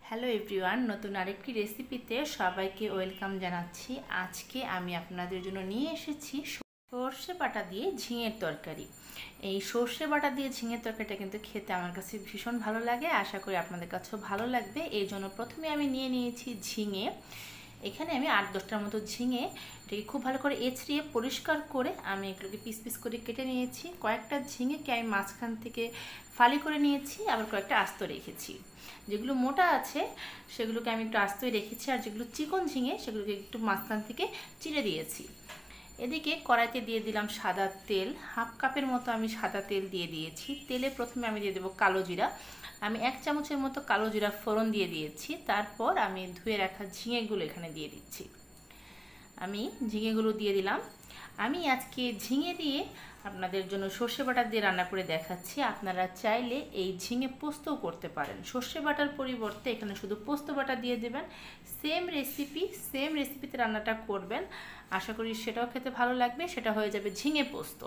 Hello everyone, নতুন আরেকটি রেসিপিতে সবাইকে ওয়েলকাম জানাচ্ছি। আজকে আমি আপনাদের জন্য নিয়ে এসেছি সর্ষে বাটা দিয়ে ঝিঙের তরকারি। এই সর্ষে বাটা দিয়ে ঝিঙের তরকারিটা কিন্তু খেতে আমার কাছে ভীষণ ভালো লাগে, আশা করি আপনাদের কাছেও ভালো লাগবে। এই জন্য প্রথমে আমি নিয়ে নিয়েছি ঝিঙে। এখানে আমি 8-10টার মতো ঝিঙে এটাকে খুব ভালো করে এঁচড়িয়ে পরিষ্কার করে আমি এগুলোকে পিস পিস করে কেটে নিয়েছি। কয়েকটা ঝিঙেকে আমি মাঝখান থেকে ফালি করে নিয়েছি, আবার কয়েকটা আস্ত রেখেছি। যেগুলো মোটা আছে সেগুলোকে আমি একটু আস্তই রেখেছি, আর যেগুলো চিকন ঝিঙে সেগুলোকে একটু মাঝখান থেকে চিড়ে দিয়েছি। এদিকে কড়াইতে দিয়ে দিলাম সাদা তেল, 1/2 কাপের মতো আমি সাদা তেল দিয়ে দিয়েছি। তেলে প্রথমে আমি দিয়ে দেবো কালো জিরা। আমি 1 চামচের মতো কালো জিরা ফোড়ন দিয়ে দিয়েছি। তারপর আমি ধুয়ে রাখা ঝিঙেগুলো এখানে দিয়ে দিচ্ছি। আমি ঝিঙেগুলো দিয়ে দিলাম। আমি আজকে ঝিঙে দিয়ে আপনাদের জন্য সর্ষে বাটা দিয়ে রান্না করে দেখাচ্ছি। আপনারা চাইলে এই ঝিঙে পোস্তও করতে পারেন। সর্ষে বাটার পরিবর্তে এখানে শুধু পোস্ত বাটা দিয়ে দেবেন। সেম রেসিপিতে রান্নাটা করবেন, আশা করি সেটাও খেতে ভালো লাগবে। সেটা হয়ে যাবে ঝিঙে পোস্ত।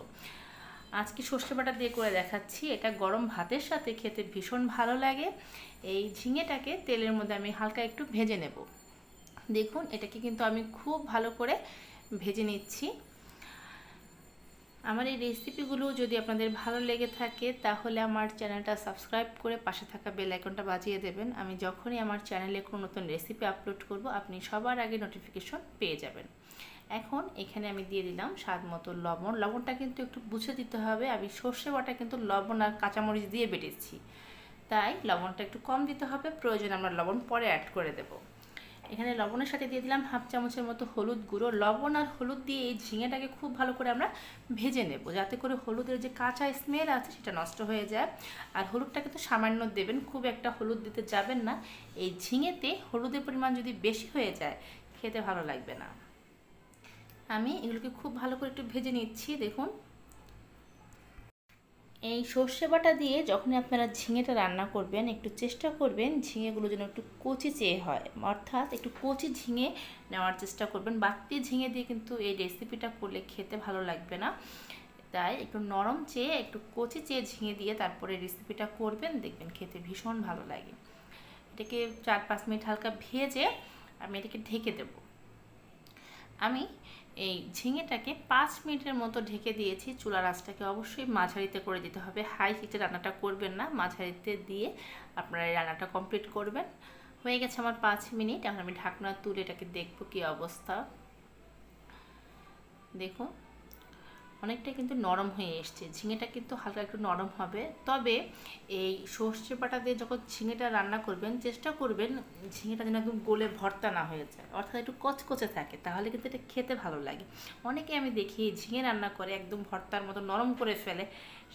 আজকে সর্ষে বাটা দিয়ে করে দেখাচ্ছি, এটা গরম ভাতের সাথে খেতে ভীষণ ভালো লাগে। এই ঝিঙেটাকে তেলের মধ্যে আমি হালকা একটু ভেজে নেব। দেখুন, এটাকে কিন্তু আমি খুব ভালো করে ভেজে নিচ্ছি। আমার এই রেসিপিগুলো যদি আপনাদের ভালো লেগে থাকে তাহলে আমার চ্যানেলটা সাবস্ক্রাইব করে পাশে থাকা বেল আইকনটা বাজিয়ে দেবেন। আমি যখনই আমার চ্যানেলে কোনো নতুন রেসিপি আপলোড করব আপনি সবার আগে নোটিফিকেশন পেয়ে যাবেন। এখন এখানে আমি দিয়ে দিলাম স্বাদ মতো লবণ। লবণটা কিন্তু একটু বুঝে দিতে হবে। আমি সর্ষে বাটা কিন্তু লবণ আর কাঁচামরিচ দিয়ে বেটেছি, তাই লবণটা একটু কম দিতে হবে। প্রয়োজন আমরা লবণ পরে অ্যাড করে দেব। এখানে লবণের সাথে দিয়ে দিলাম 1/2 চামচের মতো হলুদ গুঁড়ো। লবণ আর হলুদ দিয়ে এই ঝিঙেটাকে খুব ভালো করে আমরা ভেজে নেব, যাতে করে হলুদের যে কাঁচা স্মেল আছে সেটা নষ্ট হয়ে যায়। আর হলুদটা কিন্তু সামান্য দেবেন, খুব একটা হলুদ দিতে যাবেন না। এই ঝিঙেতে হলুদের পরিমাণ যদি বেশি হয়ে যায় খেতে ভালো লাগবে না। আমি এগুলোকে খুব ভালো করে একটু ভেজে নিচ্ছি। দেখুন, এই সর্ষে বাটা দিয়ে যখনই আপনারা ঝিঙেটা রান্না করবেন একটু চেষ্টা করবেন ঝিঙেগুলো যেন একটু কচি চেয়ে হয়, অর্থাৎ একটু কচি ঝিঙে নেওয়ার চেষ্টা করবেন। বাড়তি ঝিঙে দিয়ে কিন্তু এই রেসিপিটা করলে খেতে ভালো লাগবে না, তাই একটু নরম চেয়ে একটু কচি চেয়ে ঝিঙে দিয়ে তারপরে রেসিপিটা করবেন, দেখবেন খেতে ভীষণ ভালো লাগে। এটাকে 4-5 মিনিট হালকা ভেজে আমি এটাকে ঢেকে দেব। আমি এই ঝিঙেটাকে 5 মিনিটের মতো ঢেকে দিয়েছি। চুলার আঁচটাকে অবশ্যই মাঝারিতে করে দিতে হবে, হাই হিটে রান্নাটা করবেন না। মাঝারিতে দিয়ে আপনারা এই রান্নাটা কমপ্লিট করবেন। হয়ে গেছে আমার 5 মিনিট। এখন আমি ঢাকনা তুলে এটাকে দেখবো কী অবস্থা। দেখুন, অনেকটা কিন্তু নরম হয়ে এসছে। ঝিঙেটা কিন্তু হালকা একটু নরম হবে, তবে এই সর্ষে বাটা দিয়ে যখন ঝিঙেটা রান্না করবেন চেষ্টা করবেন ঝিঙেটা যেন একদম গলে ভর্তা না হয়ে যায়, অর্থাৎ একটু কচকচে থাকে, তাহলে কিন্তু এটা খেতে ভালো লাগে। অনেকে আমি দেখি ঝিঙে রান্না করে একদম ভর্তার মতো নরম করে ফেলে,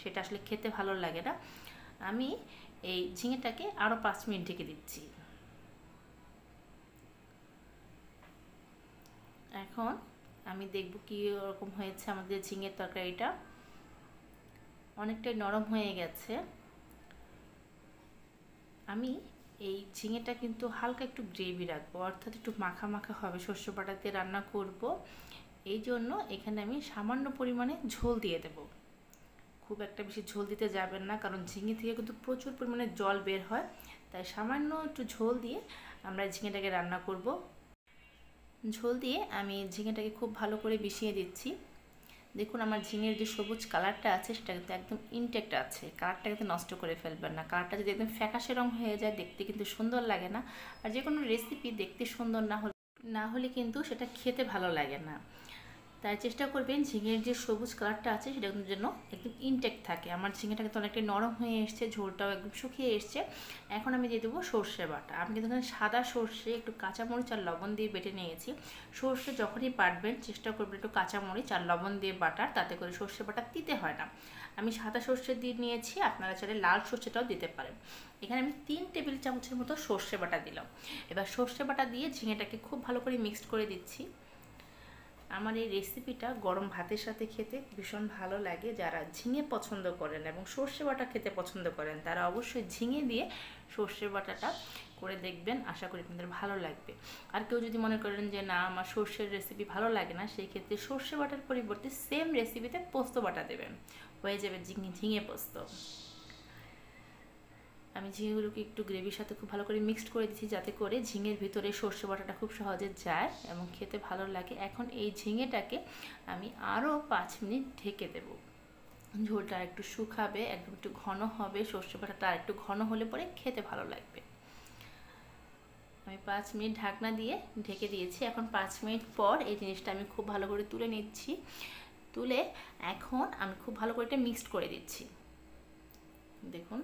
সেটা আসলে খেতে ভালো লাগে না। আমি এই ঝিঙেটাকে আরও 5 মিনিট ঢেকে দিচ্ছি। এখন আমি দেখব কী রকম হয়েছে আমাদের ঝিঙের তরকারিটা। অনেকটাই নরম হয়ে গেছে। আমি এই ঝিঙেটা কিন্তু হালকা একটু গ্রেভি রাখবো, অর্থাৎ একটু মাখা মাখা হবে, শস্য বাটা দিয়ে রান্না করব। এই জন্য এখানে আমি সামান্য পরিমাণে ঝোল দিয়ে দেব। খুব একটা বেশি ঝোল দিতে যাবেন না, কারণ ঝিঙে থেকে কিন্তু প্রচুর পরিমাণে জল বের হয়, তাই সামান্য একটু ঝোল দিয়ে আমরা ঝিঙেটাকে রান্না করব। ঝোল দিয়ে আমি ঝিঙেটাকে খুব ভালো করে মিশিয়ে দিচ্ছি। দেখুন, আমার ঝিঙের যে সবুজ কালারটা আছে সেটা কিন্তু একদম ইনটেক্ট আছে, কালারটা কিন্তু নষ্ট করে ফেলবেন না। কালারটা যদি একদম ফ্যাকাশে রং হয়ে যায় দেখতে কিন্তু সুন্দর লাগে না, আর যে কোনো রেসিপি দেখতে সুন্দর না হলে কিন্তু সেটা খেতে ভালো লাগে না। তাই চেষ্টা করবেন ঝিঙের যে সবুজ কালারটা আছে সেটা যেন একদম ইনটেক্ট থাকে। আমার ঝিঙেটা কিন্তু অনেকটাই নরম হয়ে এসছে, ঝোলটাও একদম শুকিয়ে এসছে। এখন আমি দিয়ে দেবো সর্ষে বাটা। আমি কিন্তু এখানে সাদা সর্ষে একটু কাঁচামরিচ আর লবণ দিয়ে বেটে নিয়েছি। সর্ষে যখনই বাটবেন চেষ্টা করবেন একটু কাঁচামরিচ আর লবণ দিয়ে বাটার, তাতে করে সর্ষে বাটা তিতে হয় না। আমি সাদা সর্ষে দিয়ে নিয়েছি, আপনারা চাইলে লাল সর্ষেটাও দিতে পারেন। এখানে আমি 3 টেবিল চামচের মতো সর্ষে বাটা দিলাম। এবার সর্ষে বাটা দিয়ে ঝিঙেটাকে খুব ভালো করে মিক্সড করে দিচ্ছি। আমার এই রেসিপিটা গরম ভাতের সাথে খেতে ভীষণ ভালো লাগে। যারা ঝিঙে পছন্দ করেন এবং সর্ষে বাটা খেতে পছন্দ করেন তারা অবশ্যই ঝিঙে দিয়ে সর্ষে বাটাটা করে দেখবেন, আশা করি আপনাদের ভালো লাগবে। আর কেউ যদি মনে করেন যে না আমার সর্ষের রেসিপি ভালো লাগে না, সেই ক্ষেত্রে সর্ষে বাটার পরিবর্তে সেম রেসিপিতে পোস্ত বাটা দেবেন, হয়ে যাবে ঝিঙে পোস্ত। আমি ঝিঙেগুলোকে একটু গ্রেভির সাথে খুব ভালো করে মিক্সড করে দিচ্ছি, যাতে করে ঝিঙের ভিতরে সর্ষে বাটাটা খুব সহজে যায় এবং খেতে ভালো লাগে। এখন এই ঝিঙেটাকে আমি আরও 5 মিনিট ঢেকে দেব। ঝোলটা একটু শুকাবে, একদম একটু ঘন হবে, সর্ষে বাটাটা আর একটু ঘন হলে পরে খেতে ভালো লাগবে। আমি 5 মিনিট ঢাকনা দিয়ে ঢেকে দিয়েছি। এখন 5 মিনিট পর এই জিনিসটা আমি খুব ভালো করে তুলে নিচ্ছি। তুলে এখন আমি খুব ভালো করে এটা মিক্সড করে দিচ্ছি। দেখুন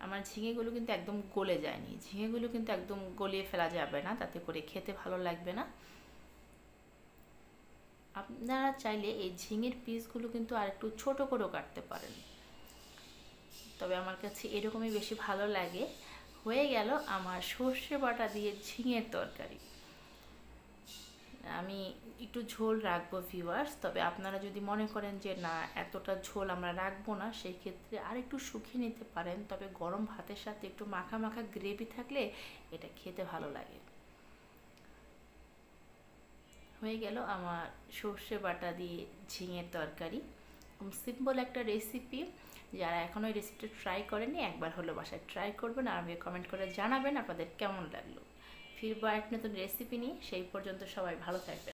আমার ঝিঙেগুলো কিন্তু একদম গলে যায়নি, ঝিঙেগুলো কিন্তু একদম গলিয়ে ফেলা যাবে না, তাতে করে খেতে ভালো লাগবে না। আপনারা চাইলে এই ঝিঙের পিসগুলো কিন্তু আর একটু ছোট করেও কাটতে পারেন, তবে আমার কাছে এরকমই বেশি ভালো লাগে। হয়ে গেল আমার সর্ষে বাটা দিয়ে ঝিঙের তরকারি। আমি একটু ঝোল রাখবো ভিউয়ার্স, তবে আপনারা যদি মনে করেন যে না এতটা ঝোল আমরা রাখবো না, সেই ক্ষেত্রে আর একটু শুকিয়ে নিতে পারেন। তবে গরম ভাতের সাথে একটু মাখা মাখা গ্রেভি থাকলে এটা খেতে ভালো লাগে। হয়ে গেল আমার সর্ষে বাটা দিয়ে ঝিঙের তরকারি। সিম্পল একটা রেসিপি, যারা এখনও এই রেসিপিটা ট্রাই করেনি একবার হলো বাসায় ট্রাই করবেন, আর আমাকে কমেন্ট করে জানাবেন আপনাদের কেমন লাগলো। ফিরবো এক নতুন রেসিপি নিয়ে, সেই পর্যন্ত সবাই ভালো থাকবেন।